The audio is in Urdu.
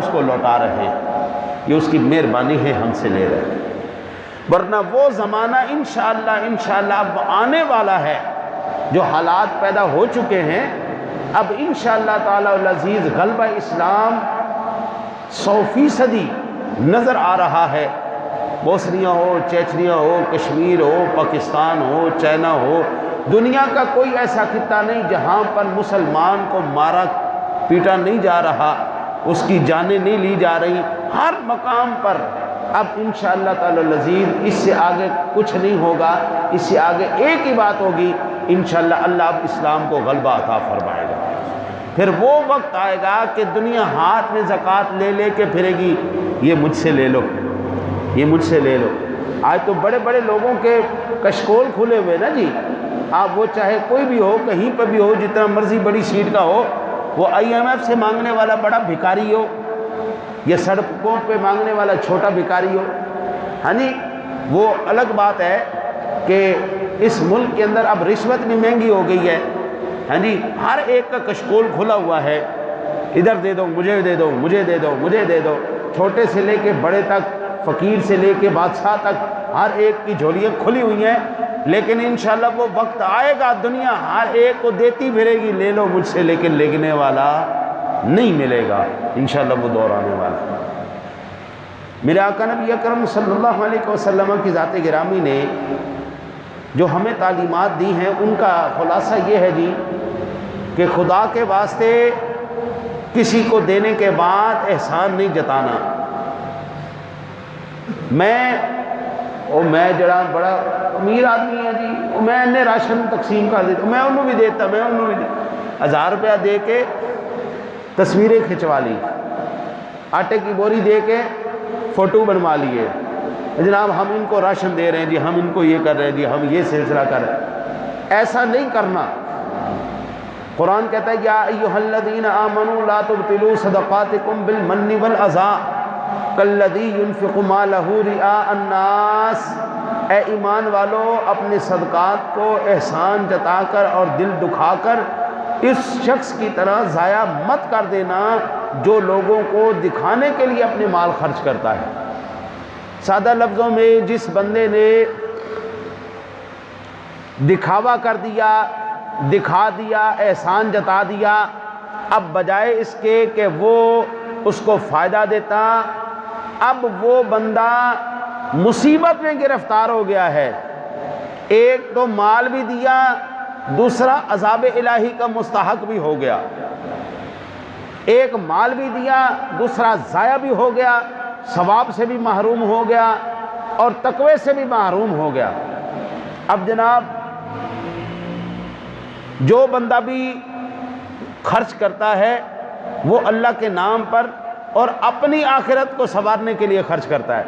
اس کو لوٹا رہے ہیں، یہ اس کی مہربانی ہے، ہم سے لے رہے ہیں۔ ورنہ وہ زمانہ انشاءاللہ اب آنے والا ہے، جو حالات پیدا ہو چکے ہیں، اب انشاءاللہ تعالی العزیز غلبہ اسلام 100% نظر آ رہا ہے۔ بوسنیا ہو، چیچنیا ہو، کشمیر ہو، پاکستان ہو، چائنا ہو، دنیا کا کوئی ایسا خطہ نہیں جہاں پر مسلمان کو مارا پیٹا نہیں جا رہا، اس کی جانیں نہیں لی جا رہی، ہر مقام پر اب انشاءاللہ تعالی العزیز اس سے آگے کچھ نہیں ہوگا، اس سے آگے ایک ہی بات ہوگی، انشاءاللہ اللہ اب اسلام کو غلبہ عطا فرمائے گا۔ پھر وہ وقت آئے گا کہ دنیا ہاتھ میں زکوٰۃ لے لے کے پھرے گی، یہ مجھ سے لے لو، یہ مجھ سے لے لو۔ آج تو بڑے بڑے لوگوں کے کشکول کھلے ہوئے نا جی، آپ وہ چاہے کوئی بھی ہو، کہیں پہ بھی ہو، جتنا مرضی بڑی سیٹ کا ہو، وہ IMF سے مانگنے والا بڑا بھکاری ہو یا سڑکوں پہ مانگنے والا چھوٹا بھکاری ہو، ہاں جی، وہ الگ بات ہے کہ اس ملک کے اندر اب رشوت بھی مہنگی ہو گئی ہے، ہاں جی، ہر ایک کا کشکول کھلا ہوا ہے، ادھر دے دو، مجھے دے دو، مجھے دے دو، مجھے دے دو، چھوٹے سے لے کے بڑے تک، فقیر سے لے کے بادشاہ تک، ہر ایک کی جھولیاں کھلی ہوئی ہیں۔ لیکن انشاءاللہ وہ وقت آئے گا، دنیا ہر ایک کو دیتی پھرے گی، لے لو مجھ سے، لیکن لینے والا نہیں ملے گا، انشاءاللہ وہ دور آنے والا ہے۔ میرے آقا نبی اکرم صلی اللہ علیہ وسلم کی ذات گرامی نے جو ہمیں تعلیمات دی ہیں، ان کا خلاصہ یہ ہے جی کہ خدا کے واسطے کسی کو دینے کے بعد احسان نہیں جتانا۔ میں جڑا بڑا امیر آدمی ہے جی، میں انہیں راشن تقسیم کر دیتا، میں انہوں بھی دیتا، میں انہوں بھی دیتا، 1000 روپیہ دے کے تصویریں کھنچوا لی، آٹے کی بوری دے کے فوٹو بنوا لیے، جناب ہم ان کو راشن دے رہے ہیں جی، ہم ان کو یہ کر رہے ہیں جی، ہم یہ سلسلہ کر رہے ہیں۔ ایسا نہیں کرنا۔ قرآن کہتا ہے یا ایھا الذین آمنوا لا تبطلوا صدقاتکم بالمن والأذى کالذی ينفق مالہ رئاء الناس، اے ایمان والو اپنے صدقات کو احسان جتا کر اور دل دکھا کر اس شخص کی طرح ضائع مت کر دینا جو لوگوں کو دکھانے کے لیے اپنے مال خرچ کرتا ہے۔ سادہ لفظوں میں جس بندے نے دکھاوا کر دیا، دکھا دیا، احسان جتا دیا، اب بجائے اس کے کہ وہ اس کو فائدہ دیتا، اب وہ بندہ مصیبت میں گرفتار ہو گیا ہے۔ ایک تو مال بھی دیا، دوسرا عذاب الہی کا مستحق بھی ہو گیا۔ ایک مال بھی دیا، دوسرا ضائع بھی ہو گیا، ثواب سے بھی محروم ہو گیا اور تقوی سے بھی محروم ہو گیا۔ اب جناب جو بندہ بھی خرچ کرتا ہے وہ اللہ کے نام پر اور اپنی آخرت کو سنوارنے کے لیے خرچ کرتا ہے۔